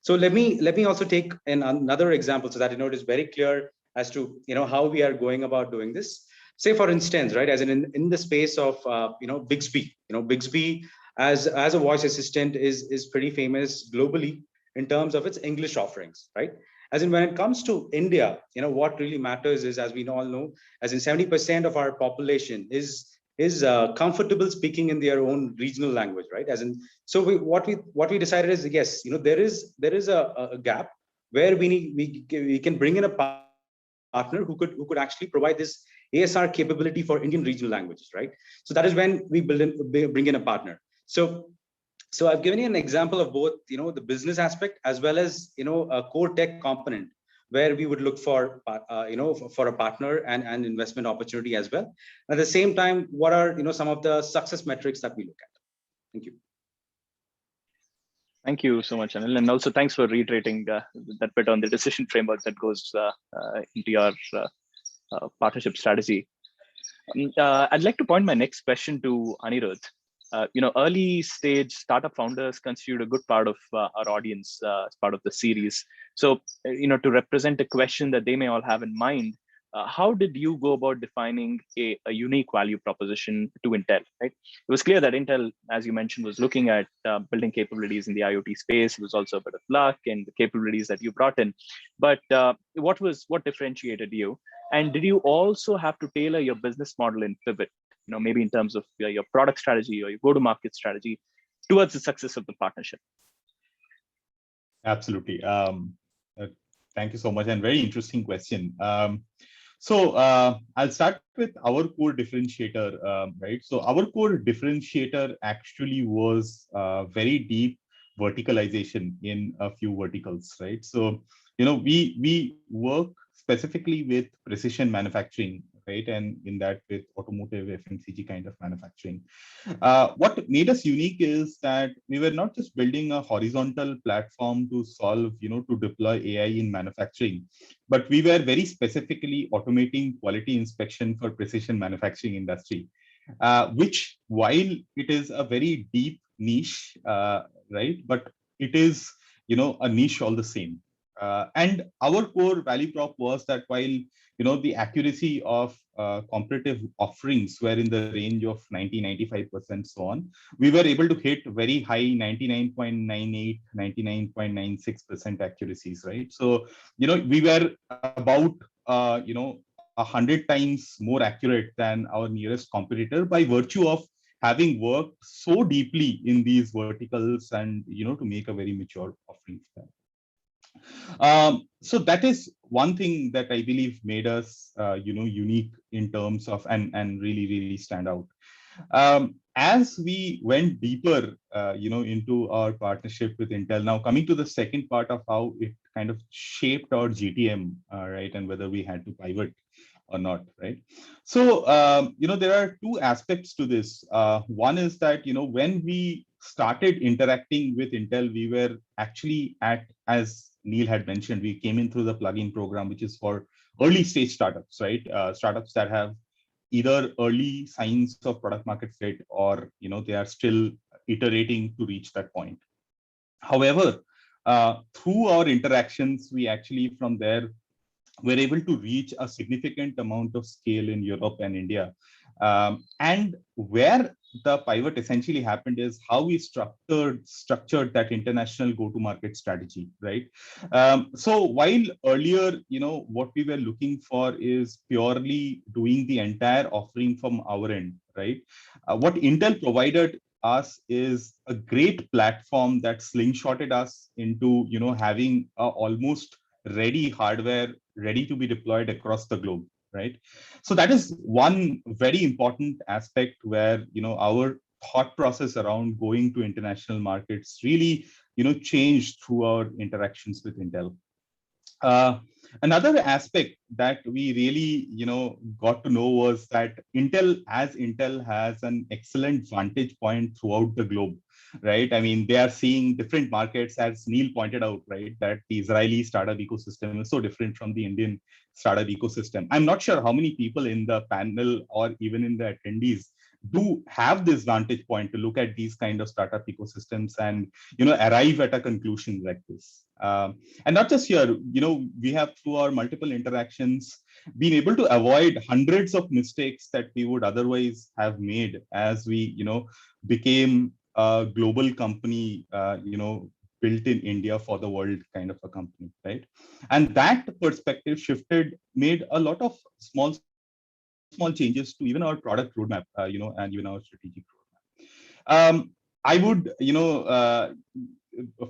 So let me also take another example so that it is very clear as to how we are going about doing this. Say for instance, right, as in the space of Bixby, Bixby as a voice assistant is pretty famous globally in terms of its English offerings, right? As in when it comes to India, what really matters is, as we all know, as in 70% of our population is comfortable speaking in their own regional language, right? As in, so what we decided is, yes, there is a gap where we can bring in a partner who could actually provide this ASR capability for Indian regional languages, right? So that is when we bring in a partner. So I've given you an example of both, the business aspect as well as a core tech component where we would look for for a partner and investment opportunity as well. At the same time, what are some of the success metrics that we look at? Thank you. Thank you so much, Anil, and also thanks for reiterating that bit on the decision framework that goes into your partnership strategy. I'd like to point my next question to Anirudh. Early stage startup founders constitute a good part of our audience as part of the series. So, to represent a question that they may all have in mind, how did you go about defining a unique value proposition to Intel? Right, it was clear that Intel, as you mentioned, was looking at building capabilities in the IoT space. It was also a bit of luck and the capabilities that you brought in. But what differentiated you? And did you also have to tailor your business model and pivot, maybe in terms of your product strategy or your go-to-market strategy towards the success of the partnership? Absolutely. Thank you so much, and very interesting question. I'll start with our core differentiator, right? So our core differentiator actually was very deep verticalization in a few verticals, right? So, we work specifically with precision manufacturing, right? And in that with automotive FMCG kind of manufacturing. What made us unique is that we were not just building a horizontal platform to solve, to deploy AI in manufacturing, but we were very specifically automating quality inspection for precision manufacturing industry, which while it is a very deep niche, right? But it is, a niche all the same. And our core value prop was that while the accuracy of competitive offerings were in the range of 90-95% so on, we were able to hit very high 99.98, 99.96% accuracies, right? So we were about 100 times more accurate than our nearest competitor by virtue of having worked so deeply in these verticals and to make a very mature offering for them. So that is one thing that I believe made us, unique in terms of and really, really stand out. As we went deeper, into our partnership with Intel, now coming to the second part of how it kind of shaped our GTM, right, and whether we had to pivot or not, right? So, there are two aspects to this. One is that, when we started interacting with Intel, we were actually as Neil had mentioned, we came in through the plugin program, which is for early stage startups, right? Startups that have either early signs of product market fit or, they are still iterating to reach that point. However, through our interactions, we actually from there were able to reach a significant amount of scale in Europe and India. And where the pivot essentially happened is how we structured that international go-to-market strategy, right? So while earlier, what we were looking for is purely doing the entire offering from our end, right? What Intel provided us is a great platform that slingshotted us into, having a almost ready hardware ready to be deployed across the globe, right? So that is one very important aspect where our thought process around going to international markets really changed through our interactions with Intel. Another aspect that we really got to know was that Intel has an excellent vantage point throughout the globe, right? I mean, they are seeing different markets, as Neil pointed out, right? That the Israeli startup ecosystem is so different from the Indian startup ecosystem. I'm not sure how many people in the panel or even in the attendees do have this vantage point to look at these kind of startup ecosystems and arrive at a conclusion like this. And not just here, we have through our multiple interactions been able to avoid hundreds of mistakes that we would otherwise have made as we became a global company, built in India for the world kind of a company, right? And that perspective made a lot of small changes to even our product roadmap, and even our strategic roadmap. I would,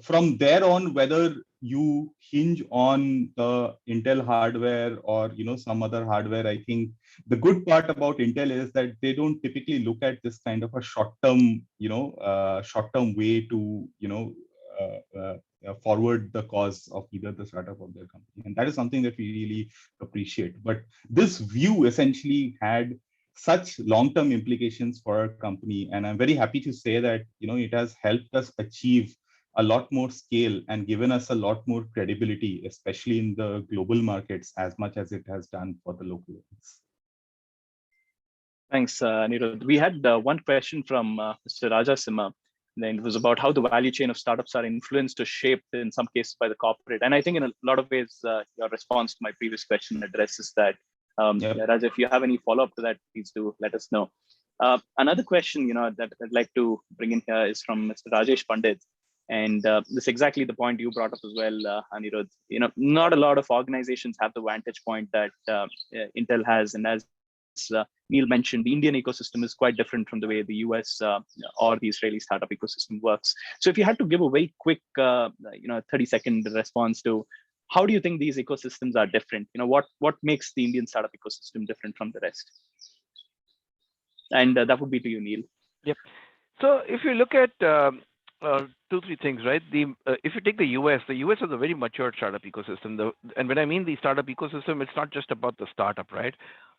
from there on, whether you hinge on the Intel hardware or some other hardware, I think the good part about Intel is that they don't typically look at this kind of a short-term way to forward the cause of either the startup or their company, and that is something that we really appreciate. But this view essentially had such long-term implications for our company, and I'm very happy to say that it has helped us achieve a lot more scale and given us a lot more credibility, especially in the global markets, as much as it has done for the local ones. Thanks, Anirudh. We had one question from Mr. Raja Simha. Then it was about how the value chain of startups are influenced or shaped in some cases by the corporate. And I think in a lot of ways, your response to my previous question addresses that. Yep. Raja, if you have any follow-up to that, please do let us know. Another question, that I'd like to bring in here is from Mr. Rajesh Pandit. And this is exactly the point you brought up as well, Anirudh. Not a lot of organizations have the vantage point that Intel has. And as Neil mentioned, the Indian ecosystem is quite different from the way the US or the Israeli startup ecosystem works. So if you had to give a very quick, 30-second response to how do you think these ecosystems are different? What makes the Indian startup ecosystem different from the rest? And that would be to you, Neil. Yep. So if you look at 2-3 things, right? If you take the US has a very mature startup ecosystem. And when I mean the startup ecosystem, it's not just about the startup, right?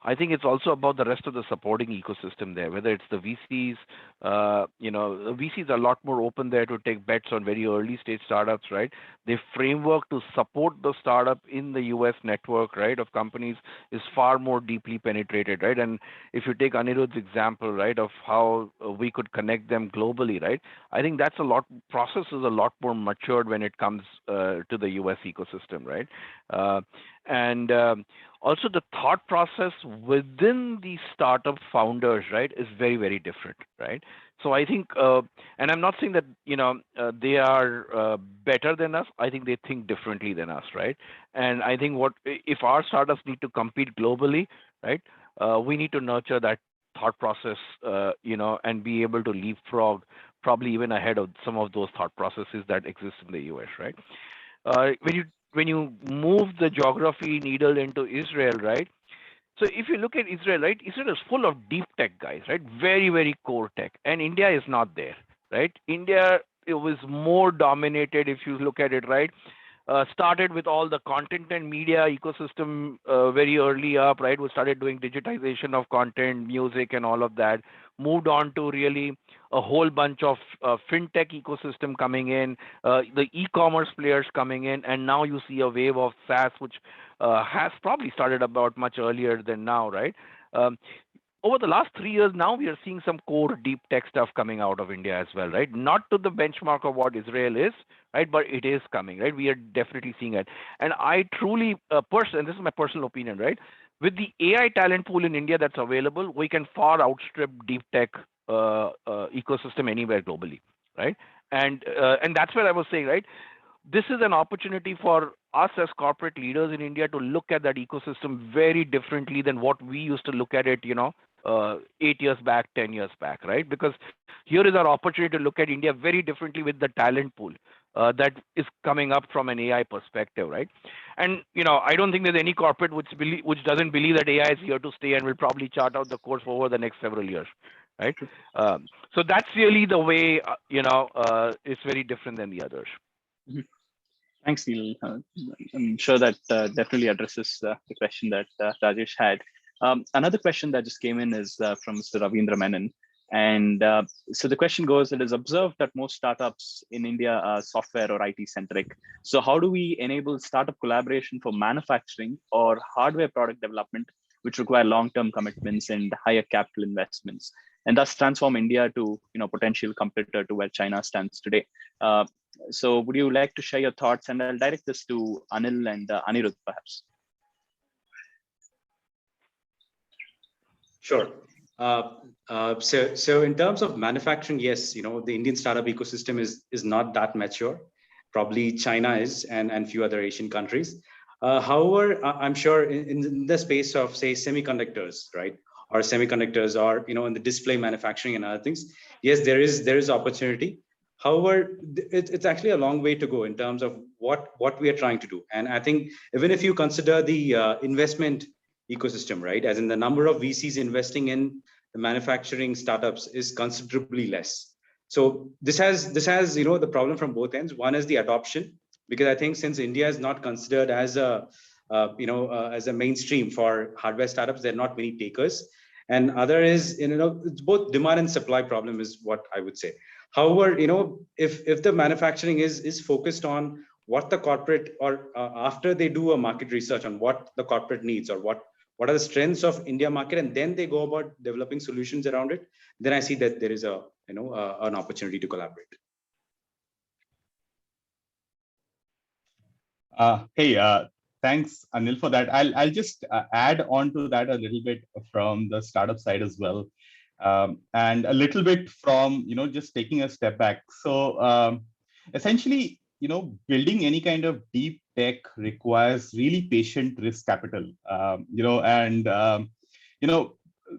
I think it's also about the rest of the supporting ecosystem there, whether it's the VCs, the VCs are a lot more open there to take bets on very early stage startups, right? The framework to support the startup in the US network, right, of companies is far more deeply penetrated, right? And if you take Anirudh's example, right, of how we could connect them globally, right? I think that's process is a lot more matured when it comes to the US ecosystem, right? And also the thought process within the startup founders, right, is very, very different, right? So I think, and I'm not saying that, they are better than us. I think they think differently than us, right? And I think if our startups need to compete globally, right, we need to nurture that thought process, and be able to leapfrog probably even ahead of some of those thought processes that exist in the US, right? When you move the geography needle into Israel, right? So if you look at Israel, right? Israel is full of deep tech guys, right? Very, very core tech. And India is not there, right? India, it was more dominated if you look at it, right? Started with all the content and media ecosystem very early up, right? We started doing digitization of content, music, and all of that. Moved on to really a whole bunch of fintech ecosystem coming in, the e-commerce players coming in, and now you see a wave of SaaS, which has probably started about much earlier than now, right? Over the last 3 years now, we are seeing some core deep tech stuff coming out of India as well, right? Not to the benchmark of what Israel is, right? But it is coming, right? We are definitely seeing it. And I truly, and this is my personal opinion, right? With the AI talent pool in India that's available, we can far outstrip deep tech ecosystem anywhere globally, right? And that's where I was saying, right? This is an opportunity for us as corporate leaders in India to look at that ecosystem very differently than what we used to look at it, 8 years back, 10 years back, right? Because here is our opportunity to look at India very differently with the talent pool that is coming up from an AI perspective, right? And I don't think there's any corporate which doesn't believe that AI is here to stay and will probably chart out the course over the next several years, right? So that's really the way it's very different than the others. Thanks, Neil. I'm sure that definitely addresses the question that Rajesh had. Another question that just came in is from Mr. Ravindra Menon. And so the question goes, it is observed that most startups in India are software or IT centric. So how do we enable startup collaboration for manufacturing or hardware product development, which require long-term commitments and higher capital investments, and thus transform India to potential competitor to where China stands today? So would you like to share your thoughts? And I'll direct this to Anil and Anirudh, perhaps. Sure. So in terms of manufacturing, yes, the Indian startup ecosystem is not that mature. Probably China is, and few other Asian countries. However, I'm sure in the space of, say, semiconductors, right, or semiconductors, or in the display manufacturing and other things, yes, there is opportunity. However, it's actually a long way to go in terms of what we are trying to do. And I think even if you consider the investment ecosystem, right, as in the number of VCs investing in the manufacturing startups is considerably less. So this has the problem from both ends. One is the adoption, because I think since India is not considered as a as a mainstream for hardware startups, there are not many takers. And other is it's both demand and supply problem is what I would say. However, if the manufacturing is focused on what the corporate, or after they do a market research on what the corporate needs or what what are the strengths of India market, and then they go about developing solutions around it, then I see that there is an opportunity to collaborate. Thanks, Anil, for that. I'll just add on to that a little bit from the startup side as well, and a little bit from just taking a step back. So essentially, building any kind of deep tech requires really patient risk capital.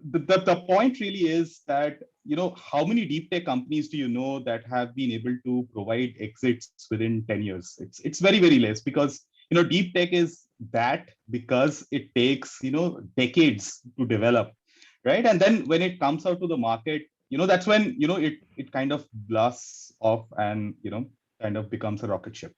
The point really is that how many deep tech companies do you know that have been able to provide exits within 10 years? It's very, very less, because deep tech is that because it takes decades to develop, right? And then when it comes out to the market, that's when it kind of blasts off and kind of becomes a rocket ship.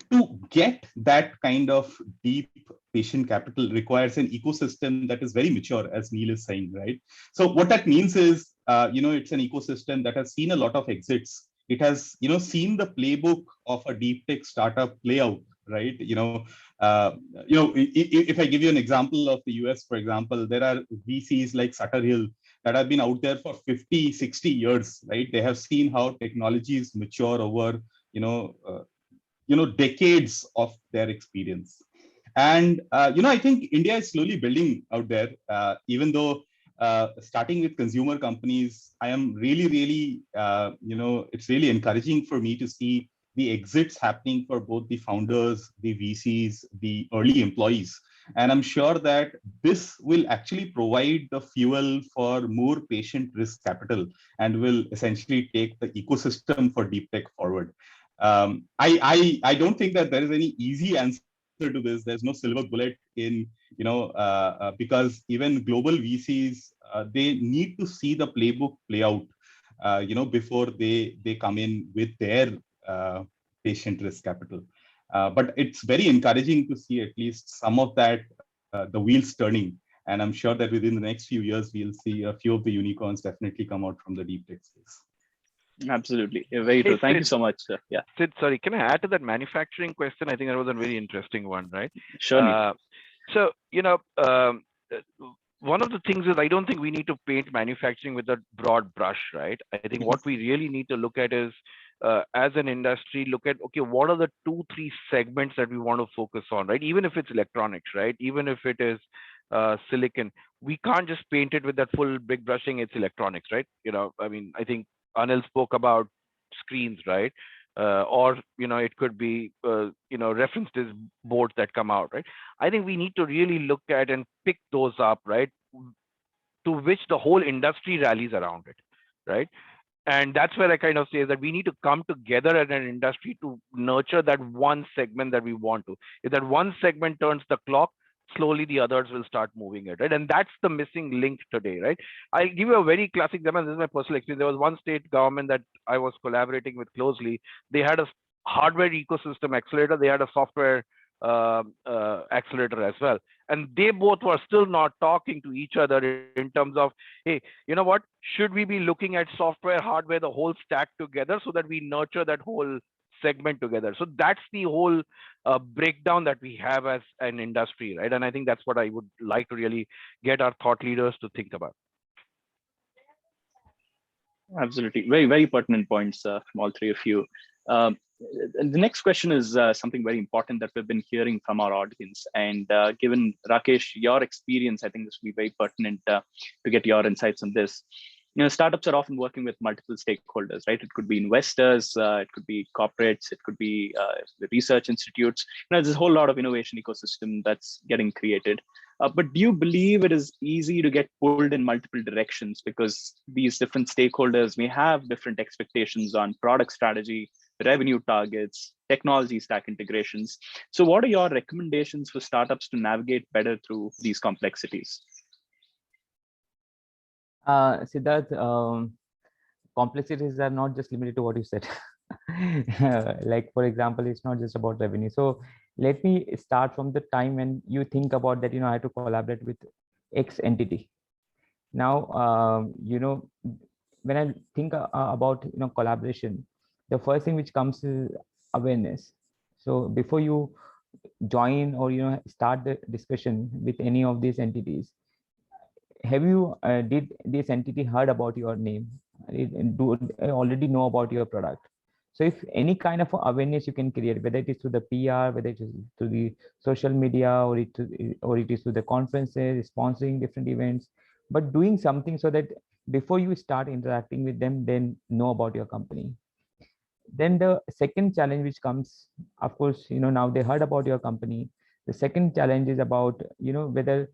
To get that kind of deep patient capital requires an ecosystem that is very mature, as Neil is saying, right? So what that means is, it's an ecosystem that has seen a lot of exits. It has, seen the playbook of a deep tech startup play out, right? If I give you an example of the US, for example, there are VCs like Sutter Hill that have been out there for 50, 60 years, right? They have seen how technologies mature over, decades of their experience. And, I think India is slowly building out there, even though starting with consumer companies, I am really, really, it's really encouraging for me to see the exits happening for both the founders, the VCs, the early employees. And I'm sure that this will actually provide the fuel for more patient risk capital and will essentially take the ecosystem for deep tech forward. I don't think that there is any easy answer to this. There's no silver bullet in, because even global VCs, they need to see the playbook play out, before they come in with their patient risk capital. But it's very encouraging to see at least some of that, the wheels turning. And I'm sure that within the next few years, we'll see a few of the unicorns definitely come out from the deep tech space. Absolutely. Very true. Thank you so much. Yeah. Sid, sorry, can I add to that manufacturing question? I think that was a very interesting one, right? Sure. So, one of the things is I don't think we need to paint manufacturing with a broad brush, right? I think what we really need to look at is, as an industry, look at, okay, what are the 2-3 segments that we want to focus on, right? Even if it's electronics, right? Even if it is silicon, we can't just paint it with that full big brushing, it's electronics, right? I mean, I think Anil spoke about screens, right? Or it could be referenced as boards that come out, right? I think we need to really look at and pick those up, right, to which the whole industry rallies around it, right? And that's where I kind of say that we need to come together as an industry to nurture that one segment that we want to. If that one segment turns the clock, slowly the others will start moving it, right? And that's the missing link today, right? I'll give you a very classic example. This is my personal experience. There was one state government that I was collaborating with closely. They had a hardware ecosystem accelerator. They had a software accelerator as well. And they both were still not talking to each other in terms of, hey, you know what? Should we be looking at software, hardware, the whole stack together so that we nurture that whole segment together? So that's the whole breakdown that we have as an industry, right? And I think that's what I would like to really get our thought leaders to think about. Absolutely. Very, very pertinent points from all three of you. The next question is something very important that we've been hearing from our audience. And given Rakesh, your experience, I think this will be very pertinent to get your insights on this. Startups are often working with multiple stakeholders, right? It could be investors, it could be corporates, it could be the research institutes. There's a whole lot of innovation ecosystem that's getting created. But do you believe it is easy to get pulled in multiple directions because these different stakeholders may have different expectations on product strategy, revenue targets, technology stack integrations? So what are your recommendations for startups to navigate better through these complexities? Siddharth, complexities are not just limited to what you said. Like, for example, it's not just about revenue. So let me start from the time when you think about that, I have to collaborate with X entity. Now, when I think about, collaboration, the first thing which comes is awareness. So before you join or start the discussion with any of these entities, have you did this entity heard about your name? Do they already know about your product? So if any kind of awareness you can create, whether it is through the PR, whether it is through the social media, or it is through the conferences, sponsoring different events, but doing something so that before you start interacting with them, then know about your company. Then the second challenge which comes, of course, now they heard about your company. The second challenge is about whether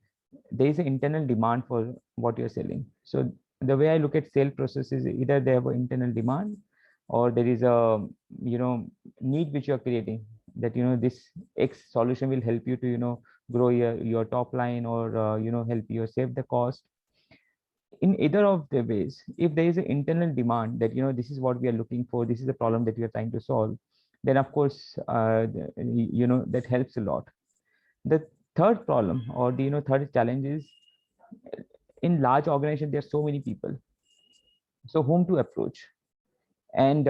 there is an internal demand for what you're selling. So the way I look at sale process is either they have an internal demand, or there is a need which you're creating, that this X solution will help you to grow your top line, or help you save the cost. In either of the ways, if there is an internal demand that this is what we are looking for, this is the problem that we are trying to solve, then of course that helps a lot. The third problem, or the third challenge is, in large organization there are so many people, so whom to approach. And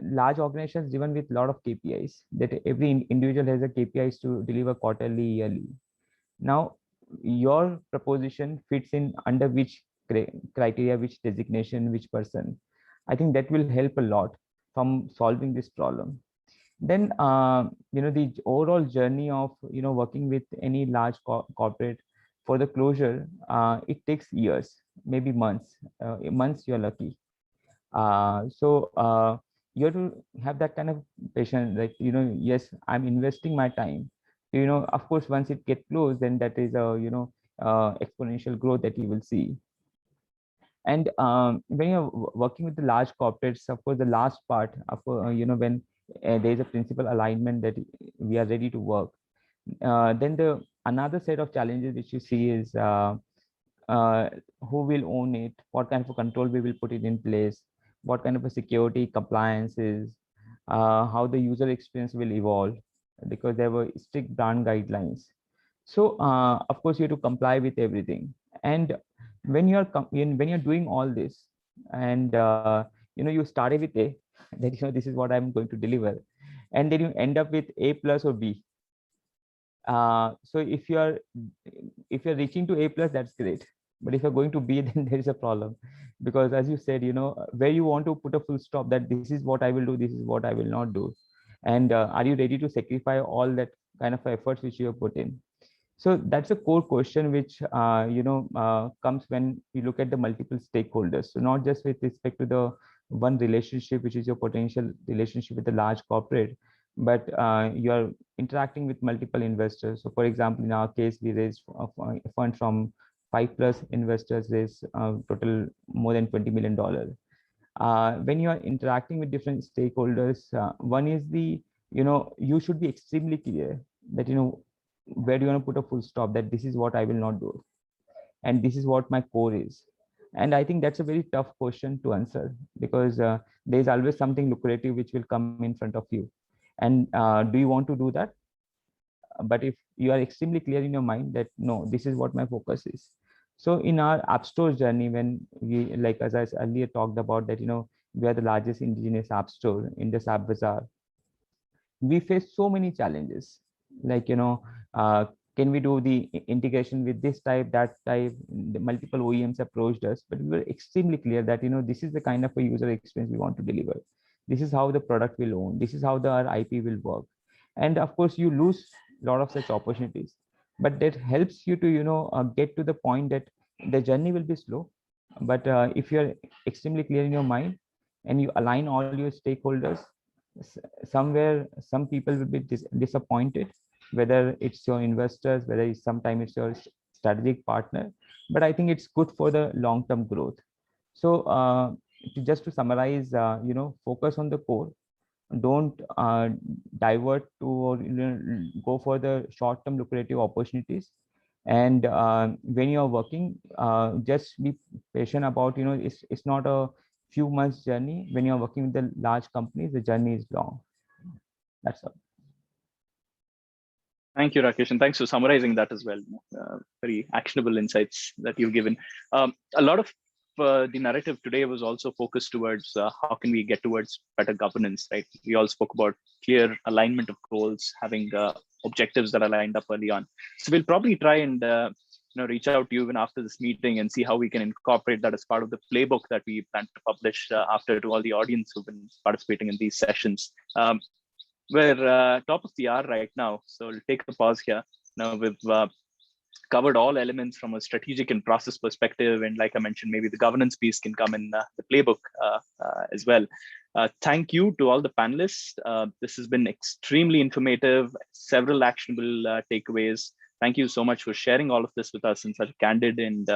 large organizations driven with a lot of KPIs, that every individual has a KPIs to deliver quarterly, yearly. Now your proposition fits in under which criteria, which designation, which person. I think that will help a lot from solving this problem. Then the overall journey of working with any large corporate for the closure, it takes years, maybe months. Months you're lucky. So you have to have that kind of patience, like yes, I'm investing my time. Of course, once it gets closed, then that is a exponential growth that you will see. And when you're working with the large corporates, of course, the last part of when there is a principal alignment that we are ready to work, then the another set of challenges which you see is who will own it, what kind of a control we will put it in place, what kind of a security compliance is, how the user experience will evolve, because there were strict brand guidelines. So of course you have to comply with everything. And when you're doing all this, and you started with A, that this is what I'm going to deliver, and then you end up with A plus or B. So if you're reaching to A plus, that's great. But if you're going to B, then there is a problem, because as you said, where you want to put a full stop, that this is what I will do, this is what I will not do. And are you ready to sacrifice all that kind of efforts which you have put in? So that's a core question which comes when you look at the multiple stakeholders. So not just with respect to the one relationship, which is your potential relationship with the large corporate, but you're interacting with multiple investors. So for example, in our case, we raised a fund from 5+ investors, raised total more than $20 million. When you are interacting with different stakeholders, one is you should be extremely clear that where do you want to put a full stop, that this is what I will not do, and this is what my core is. And I think that's a very tough question to answer, because there's always something lucrative which will come in front of you. And do you want to do that? But if you are extremely clear in your mind that no, this is what my focus is. So in our app store journey, when we, like as I earlier talked about, that we are the largest indigenous app store in this app bazaar, we face so many challenges, like can we do the integration with this type, that type? The multiple OEMs approached us, but we were extremely clear that this is the kind of a user experience we want to deliver, this is how the product will own, this is how our IP will work. And of course you lose a lot of such opportunities, but that helps you to get to the point that the journey will be slow, but if you're extremely clear in your mind and you align all your stakeholders, somewhere some people will be disappointed, whether it's your investors, whether it's sometimes it's your strategic partner, but I think it's good for the long-term growth. So just to summarize, focus on the core, don't divert to or go for the short-term lucrative opportunities. And when you're working, just be patient about it's not a few months journey. When you're working with the large companies, the journey is long. That's all. Thank you, Rakesh, and thanks for summarizing that as well. Very actionable insights that you've given. A lot of the narrative today was also focused towards how can we get towards better governance, right? We all spoke about clear alignment of goals, having objectives that are lined up early on. So we'll probably try and reach out to you even after this meeting and see how we can incorporate that as part of the playbook that we plan to publish after to all the audience who've been participating in these sessions. We're top of the hour right now, so we'll take a pause here. Now we've covered all elements from a strategic and process perspective, and like I mentioned, maybe the governance piece can come in the playbook as well. Thank you to all the panelists. This has been extremely informative, several actionable takeaways. Thank you so much for sharing all of this with us in such a candid and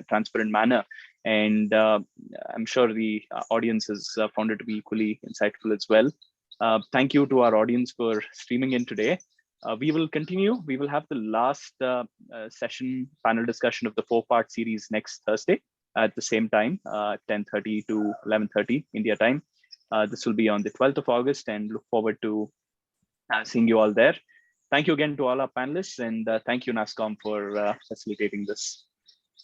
transparent manner. And I'm sure the audience has found it to be equally insightful as well. Thank you to our audience for streaming in today. We will continue. We will have the last session panel discussion of the 4-part series next Thursday at the same time, 10:30 to 11:30 India time. This will be on the 12th of August, and look forward to seeing you all there. Thank you again to all our panelists, and thank you, NASSCOM, for facilitating this.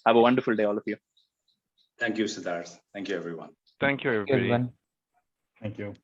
Have a wonderful day, all of you. Thank you, Siddharth. Thank you, everyone. Thank you, everybody. Thank you.